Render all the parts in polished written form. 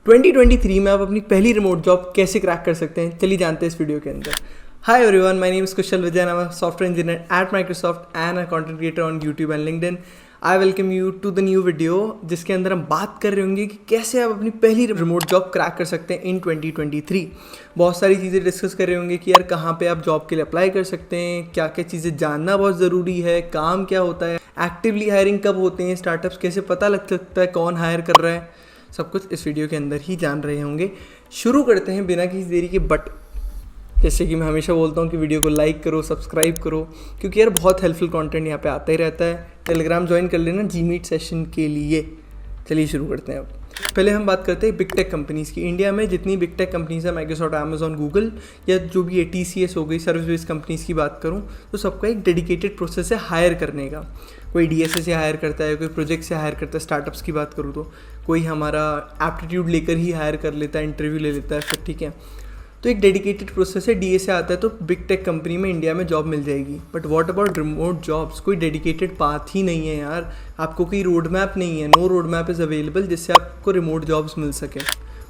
2023 में आप अपनी पहली रिमोट जॉब कैसे क्रैक कर सकते हैं, चलिए जानते हैं इस वीडियो के अंदर। Hi everyone, my name is Kushal Vijay, I am a software engineer at Microsoft and a content creator on YouTube and LinkedIn. I welcome you to the new video, जिसके अंदर हम बात कर रहे होंगे कि कैसे आप अपनी पहली रिमोट जॉब क्रैक कर सकते हैं इन 2023। बहुत सारी चीज़ें डिस्कस कर रहे होंगे कि यार कहाँ पे आप जॉब के लिए अप्लाई कर सकते हैं, क्या क्या चीज़ें जानना बहुत ज़रूरी है, काम क्या होता है, एक्टिवली हायरिंग कब होते हैं, स्टार्टअप्स कैसे पता लग सकता है कौन हायर कर रहा है, सब कुछ इस वीडियो के अंदर ही जान रहे होंगे। शुरू करते हैं बिना किसी देरी के। बट जैसे कि मैं हमेशा बोलता हूँ कि वीडियो को लाइक करो, सब्सक्राइब करो, क्योंकि यार बहुत हेल्पफुल कंटेंट यहाँ पे आता ही रहता है। टेलीग्राम ज्वाइन कर लेना Gmeet सेशन के लिए। चलिए शुरू करते हैं। अब पहले हम बात करते हैं बिग टेक कंपनीज़ की। इंडिया में जितनी बिग टेक कंपनीज़ है, माइक्रोसॉफ्ट, अमेजॉन, गूगल या जो भी TCS हो गई, सर्विस बेस्ड कंपनीज़ की बात करूँ तो सबका एक डेडिकेटेड प्रोसेस है हायर करने का। कोई DSA से हायर करता है, कोई प्रोजेक्ट से हायर करता है। स्टार्टअप्स की बात करूँ तो कोई हमारा एप्टीट्यूड लेकर ही हायर कर लेता है, इंटरव्यू ले लेता है फिर, ठीक है। तो एक डेडिकेटेड प्रोसेस है, DSA आता है तो बिग टेक कंपनी में इंडिया में जॉब मिल जाएगी। But what about remote jobs? कोई डेडिकेटेड पाथ ही नहीं है यार, आपको कोई रोड मैप नहीं है। No road map is available जिससे आपको रिमोट जॉब्स मिल सके।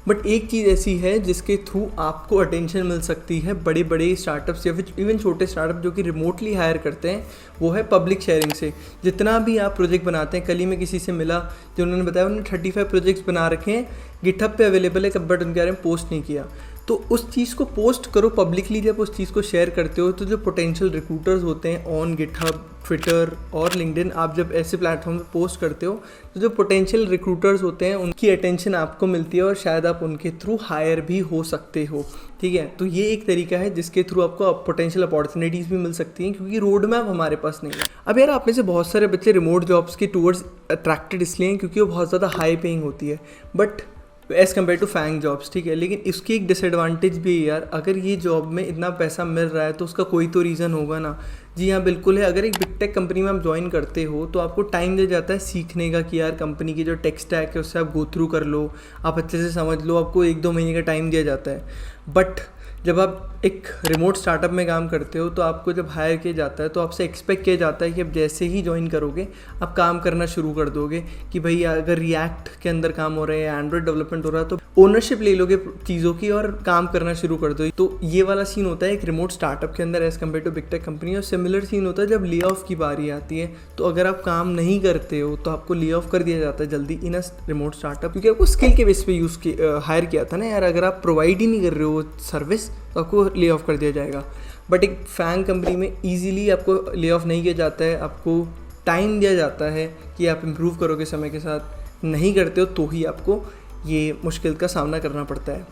बट एक चीज़ ऐसी है जिसके थ्रू आपको अटेंशन मिल सकती है बड़े बड़े स्टार्टअप्स या फिर इवन छोटे स्टार्टअप जो कि रिमोटली हायर करते हैं, वो है पब्लिक शेयरिंग से। जितना भी आप प्रोजेक्ट बनाते हैं, कल ही मैं किसी से मिला जो उन्होंने बताया उन्होंने 35 प्रोजेक्ट्स बना रखे हैं, गिटहब पे अवेलेबल है, बट उनके बारे में पोस्ट नहीं किया। तो उस चीज़ को पोस्ट करो पब्लिकली। जब उस चीज़ को शेयर करते हो तो जो पोटेंशियल रिक्रूटर्स होते हैं ऑन गिटहब, ट्विटर और लिंक्डइन, आप जब ऐसे प्लेटफॉर्म पे पोस्ट करते हो तो जो पोटेंशियल रिक्रूटर्स होते हैं उनकी अटेंशन आपको मिलती है और शायद आप उनके थ्रू हायर भी हो सकते हो, ठीक है। तो ये एक तरीका है जिसके थ्रू आपको पोटेंशियल अपॉर्चुनिटीज़ भी मिल सकती हैं, क्योंकि रोड मैप हमारे पास नहीं है। अब यार आप में से बहुत सारे बच्चे रिमोट जॉब्स के टूवर्ड्स अट्रैक्टेड इसलिए हैं क्योंकि वो बहुत ज़्यादा हाई पेइंग होती है, but as compare to FAANG jobs, ठीक है। लेकिन इसकी एक डिसएडवांटेज भी है यार, अगर ये जॉब में इतना पैसा मिल रहा है तो उसका कोई तो रीज़न होगा ना। जी हाँ, बिल्कुल है। अगर एक बिग टेक कंपनी में आप ज्वाइन करते हो तो आपको टाइम दिया जाता है सीखने का कि यार कंपनी की जो टेक स्टैक है उससे आप गो थ्रू कर लो, आप अच्छे से समझ लो, आपको 1-2 महीने का टाइम दिया जाता है। बट जब आप एक रिमोट स्टार्टअप में काम करते हो तो आपको जब हायर किया जाता है तो आपसे एक्सपेक्ट किया जाता है कि अब जैसे ही ज्वाइन करोगे आप काम करना शुरू कर दोगे कि भाई अगर रिएक्ट के अंदर काम हो रहा है या एंड्रॉयड डेवलपमेंट हो रहा है तो ओनरशिप ले लोगे चीज़ों की और काम करना शुरू कर दो। तो ये वाला सीन होता है एक रिमोट स्टार्टअप के अंदर as compare to big tech company. और सिमिलर सीन होता है जब ले ऑफ की बारी आती है, तो अगर आप काम नहीं करते हो तो आपको ले ऑफ कर दिया जाता है जल्दी इन अ रिमोट स्टार्टअप, क्योंकि आपको स्किल के बेस पे हायर किया था ना यार। अगर आप प्रोवाइड ही नहीं कर रहे हो सर्विस तो आपको ले ऑफ कर दिया जाएगा। बट एक फैंग कंपनी में ईजिली आपको ले ऑफ नहीं किया जाता है, आपको टाइम दिया जाता है कि आप इम्प्रूव करोगे समय के साथ। नहीं करते हो तो ही आपको ये मुश्किल का सामना करना पड़ता है।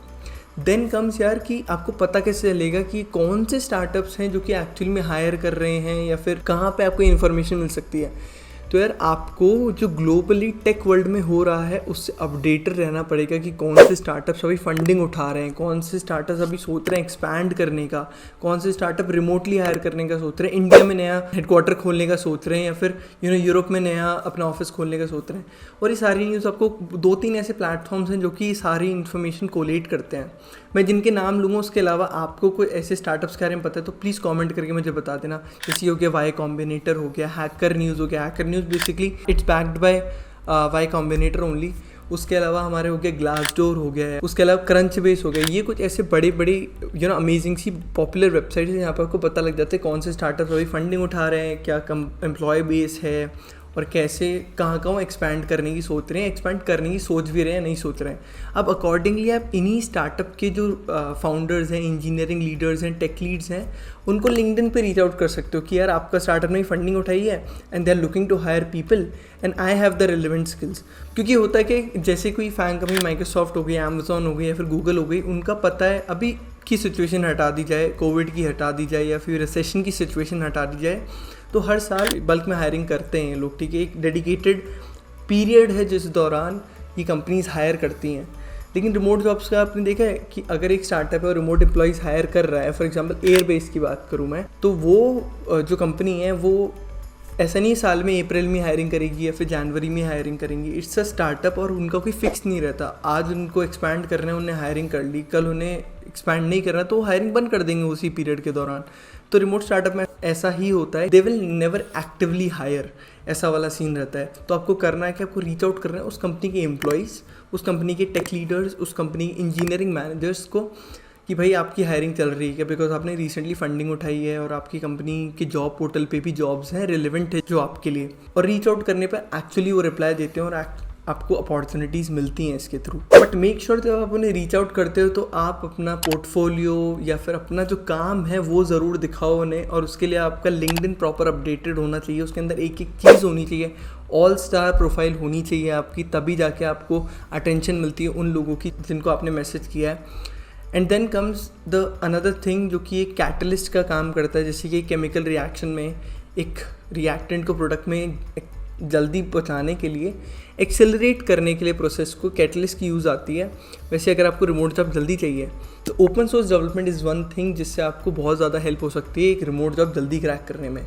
देन कम्स यार कि आपको पता कैसे चलेगा कि कौन से स्टार्टअप्स हैं जो कि एक्चुअली में हायर कर रहे हैं या फिर कहाँ पे आपको इन्फॉर्मेशन मिल सकती है। तो यार आपको जो ग्लोबली टेक वर्ल्ड में हो रहा है उससे अपडेटेड रहना पड़ेगा कि कौन से स्टार्टअप्स अभी फंडिंग उठा रहे हैं, कौन से स्टार्टअप्स अभी सोच रहे हैं एक्सपैंड करने का, कौन से स्टार्टअप रिमोटली हायर करने का सोच रहे हैं, इंडिया में नया हेडक्वार्टर खोलने का सोच रहे हैं या फिर यूरोप में नया अपना ऑफिस खोलने का सोच रहे हैं। और ये सारी न्यूज़ आपको 2-3 ऐसे प्लेटफॉर्म्स हैं जो कि सारी इन्फॉर्मेशन कोलेट करते हैं। मैं जिनके नाम लूँगा उसके अलावा आपको कोई ऐसे स्टार्टअप्स के बारे में पता है तो प्लीज़ कमेंट करके मुझे बता देना। जैसे हो गया वाई कॉम्बिनेटर, हो गया हैकर न्यूज़, हो गया hacker news basically it's backed by Y Combinator only. उसके अलावा हमारे हो गया ग्लासडोर हो गया है, उसके अलावा क्रंचबेस हो गया। ये कुछ ऐसे बड़े बड़े अमेजिंग सी पॉपुलर वेबसाइट्स हैं जहाँ पर आपको पता लग जाता है कौन से स्टार्टअप अभी फंडिंग उठा रहे हैं, क्या एम्प्लॉय बेस है और कैसे कहाँ एक्सपैंड करने की सोच रहे हैं, एक्सपैंड करने की सोच भी रहे हैं, नहीं सोच रहे हैं। अब अकॉर्डिंगली आप इन्हीं स्टार्टअप के जो फाउंडर्स हैं, इंजीनियरिंग लीडर्स हैं, टेक लीड्स हैं, उनको लिंक्डइन पे रीच आउट कर सकते हो कि यार आपका स्टार्टअप ने फंडिंग उठाई है and they are looking to hire people and I have the relevant skills. क्योंकि होता है कि जैसे कोई फैंग कंपनी माइक्रोसॉफ्ट हो गई, अमेजॉन हो गई या फिर गूगल हो गई, उनका पता है अभी की सिचुएशन हटा दी जाए, कोविड की हटा दी जाए या फिर रिसेशन की सिचुएशन हटा दी जाए, तो हर साल बल्क में हायरिंग करते हैं लोग, ठीक है। एक डेडिकेटेड पीरियड है जिस दौरान ये कंपनीज हायर करती हैं। लेकिन रिमोट जॉब्स का आपने देखा है कि अगर एक स्टार्टअप है और रिमोट एम्प्लॉयज़ हायर कर रहा है, फॉर एग्जांपल एयरबेस की बात करूं मैं, तो वो जो कंपनी है वो ऐसा नहीं साल में अप्रैल में हायरिंग करेगी या फिर जनवरी में हायरिंग करेंगी। इट्स अ स्टार्टअप और उनका कोई फिक्स नहीं रहता। आज उनको एक्सपैंड करना है, उन्हें हायरिंग कर ली, कल उन्हें एक्सपैंड नहीं करना तो वो हायरिंग बंद कर देंगे उसी पीरियड के दौरान। तो रिमोट स्टार्टअप में ऐसा ही होता है, they will never actively hire, ऐसा वाला सीन रहता है। तो आपको करना है कि आपको रीच आउट करना है उस कंपनी के एम्प्लॉयज़, उस कंपनी के टेक लीडर्स, उस कंपनी के इंजीनियरिंग मैनेजर्स को कि भाई आपकी हायरिंग चल रही है बिकॉज आपने रिसेंटली फंडिंग उठाई है और आपकी कंपनी के जॉब पोर्टल पे भी जॉब्स हैं रिलेवेंट है जो आपके लिए, और रीच आउट करने पर एक्चुअली वो रिप्लाई देते हैं और आपको अपॉर्चुनिटीज़ मिलती हैं इसके थ्रू। बट मेक श्योर जब आप उन्हें रीच आउट करते हो तो आप अपना पोर्टफोलियो या फिर अपना जो काम है वो ज़रूर दिखाओ उन्हें, और उसके लिए आपका लिंक्डइन प्रॉपर अपडेटेड होना चाहिए, उसके अंदर एक एक चीज़ होनी चाहिए, ऑल स्टार प्रोफाइल होनी चाहिए आपकी, तभी जाके आपको अटेंशन मिलती है उन लोगों की जिनको आपने मैसेज किया है। And then comes the another thing जो कि एक कैटलिस्ट का काम करता है, जैसे कि केमिकल रिएक्शन में एक रिएक्टेंट को प्रोडक्ट में जल्दी पहुंचाने के लिए, एक्सेलरेट करने के लिए प्रोसेस को कैटलिस्ट की यूज़ आती है। वैसे अगर आपको रिमोट जॉब जल्दी चाहिए तो open source development is one thing जिससे आपको बहुत ज़्यादा हेल्प हो सकती है एक रिमोट जॉब जल्दी क्रैक करने में।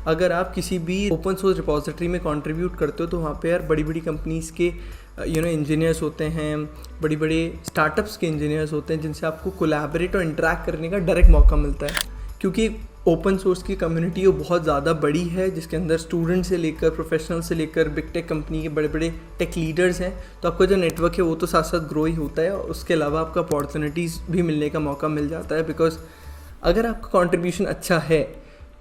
अगर आप किसी भी ओपन सोर्स रिपोजिटरी में कंट्रीब्यूट करते हो तो वहाँ पे यार बड़ी बड़ी कंपनीज़ के इंजीनियर्स होते हैं, बड़ी बड़े स्टार्टअप्स के इंजीनियर्स होते हैं जिनसे आपको कोलैबोरेट और इंटरेक्ट करने का डायरेक्ट मौका मिलता है, क्योंकि ओपन सोर्स की कम्युनिटी वो बहुत ज़्यादा बड़ी है जिसके अंदर स्टूडेंट से लेकर प्रोफेशनल से लेकर बिग टेक कंपनी के बड़े बड़े टेक लीडर्स हैं। तो आपका जो नेटवर्क है वो तो साथ साथ ग्रो ही होता है, और उसके अलावा आपका अपॉर्चुनिटीज़ भी मिलने का मौका मिल जाता है। बिकॉज अगर आपका कॉन्ट्रीब्यूशन अच्छा है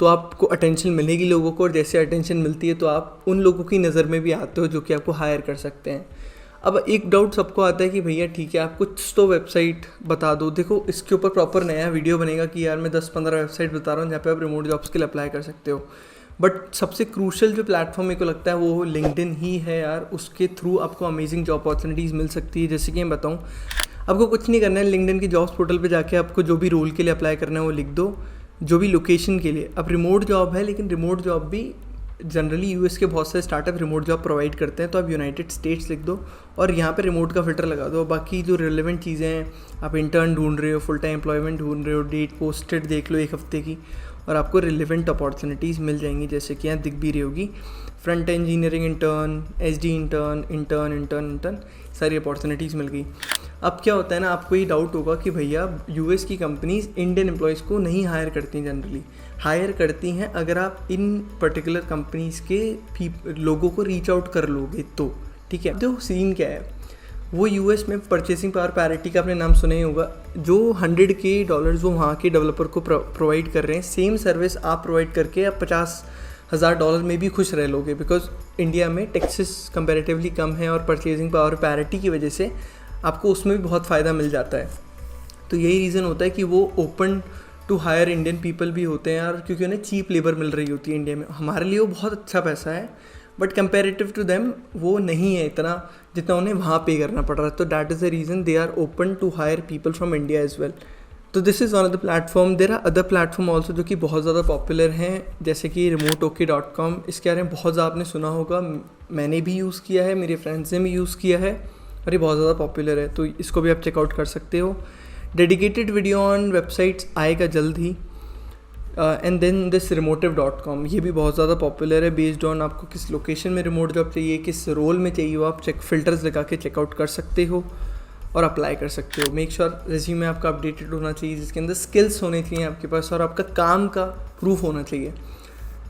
तो आपको अटेंशन मिलेगी लोगों को, और जैसे अटेंशन मिलती है तो आप उन लोगों की नज़र में भी आते हो जो कि आपको हायर कर सकते हैं। अब एक डाउट सबको आता है कि भैया ठीक है आप कुछ तो वेबसाइट बता दो। देखो इसके ऊपर प्रॉपर नया वीडियो बनेगा कि यार मैं 10-15 वेबसाइट बता रहा हूँ जहाँ पे आप रिमोट जॉब्स के लिए अप्लाई कर सकते हो, बट सबसे क्रूशल जो प्लेटफॉर्म मेरे को लगता है वो लिंक्डइन ही है यार। उसके थ्रू आपको अमेजिंग जॉब अपॉर्चुनिटीज़ मिल सकती है। जैसे कि मैं बताऊँ, आपको कुछ नहीं करना है, लिंक्डइन के जॉब्स पोर्टल पर जाके आपको जो भी रोल के लिए अप्लाई करना है वो लिख दो, जो भी लोकेशन के लिए। अब रिमोट जॉब है, लेकिन रिमोट जॉब भी जनरली यूएस के बहुत सारे स्टार्टअप रिमोट जॉब प्रोवाइड करते हैं, तो आप यूनाइटेड स्टेट्स लिख दो और यहाँ पे रिमोट का फिल्टर लगा दो। बाकी जो रिलेवेंट चीज़ें हैं, आप इंटर्न ढूंढ रहे हो, फुल टाइम एम्प्लॉयमेंट ढूंढ रहे हो, डेट पोस्टेड देख लो 1 हफ्ते की, और आपको रिलेवेंट अपॉर्चुनिटीज़ मिल जाएंगी। जैसे कि यहाँ दिख भी रही होगी, front engineering intern, SD intern, सारी अपॉर्चुनिटीज़ मिल गई। अब क्या होता है ना, आपको ये डाउट होगा कि भैया यूएस की कंपनीज़ इंडियन एम्प्लॉयज़ को नहीं हायर करती, जनरली हायर करती हैं अगर आप इन पर्टिकुलर कंपनीज़ के लोगों को रीच आउट कर लोगे तो, ठीक है। तो सीन क्या है, वो यूएस में परचेसिंग पावर पैरिटी का आपने नाम सुना ही होगा, जो $100K वो वहाँ के डेवलपर को प्रोवाइड कर रहे हैं, सेम सर्विस आप प्रोवाइड करके आप $50,000 में भी खुश रह लोगे। बिकॉज इंडिया में टैक्सेस कंपैरेटिवली कम है और परचेसिंग पावर पैरिटी की वजह से आपको उसमें भी बहुत फ़ायदा मिल जाता है। तो यही रीज़न होता है कि वो open to hire Indian people भी होते हैं यार, क्योंकि उन्हें चीप लेबर मिल रही होती है इंडिया में। हमारे लिए वो बहुत अच्छा पैसा है, बट कंपेरेटिव टू देम वो नहीं है इतना जितना उन्हें वहाँ पे करना पड़ रहा है। तो that is the reason they are open to hire people from India as well. तो this is one of the platform. There are other platform also जो कि बहुत ज़्यादा पॉपुलर हैं, जैसे कि remoteok.com। इसके बारे में बहुत ज़्यादा आपने सुना होगा, मैंने भी यूज़ किया है, मेरे फ्रेंड्स ने भी यूज़ किया है, और ये बहुत ज़्यादा पॉपुलर है, तो इसको भी आप चेकआउट कर सकते हो। डेडिकेटेड वीडियो ऑन वेबसाइट्स आएगा जल्द ही। एंड देन दिस remotive.com, ये भी बहुत ज़्यादा पॉपुलर है। बेस्ड ऑन आपको किस लोकेशन में रिमोट जॉब चाहिए, किस रोल में चाहिए, वो आप फिल्टर्स लगा के चेकआउट कर सकते हो और अप्लाई कर सकते हो। मेक श्योर रिज्यूमे आपका अपडेटेड होना चाहिए, जिसके अंदर स्किल्स होने चाहिए आपके पास, और आपका काम का प्रूफ होना चाहिए।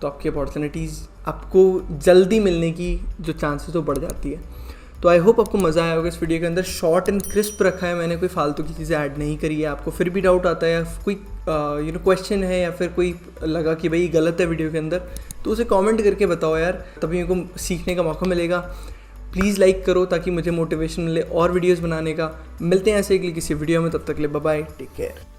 तो आपकी अपॉर्चुनिटीज़ आपको जल्दी मिलने की जो चांसेस वो बढ़ जाती है। तो आई होप आपको मज़ा आया होगा इस वीडियो के अंदर। शॉर्ट एंड क्रिस्प रखा है मैंने, कोई फालतू की चीज़ें ऐड नहीं करी है। आपको फिर भी डाउट आता है या कोई क्वेश्चन है या फिर कोई लगा कि भाई गलत है वीडियो के अंदर, तो उसे कमेंट करके बताओ यार, तभी मेरे को सीखने का मौका मिलेगा। प्लीज़ लाइक करो ताकि मुझे मोटिवेशन मिले और वीडियोज़ बनाने का। मिलते हैं ऐसे किसी वीडियो में, तब तक के लिए बाय बाय, टेक केयर।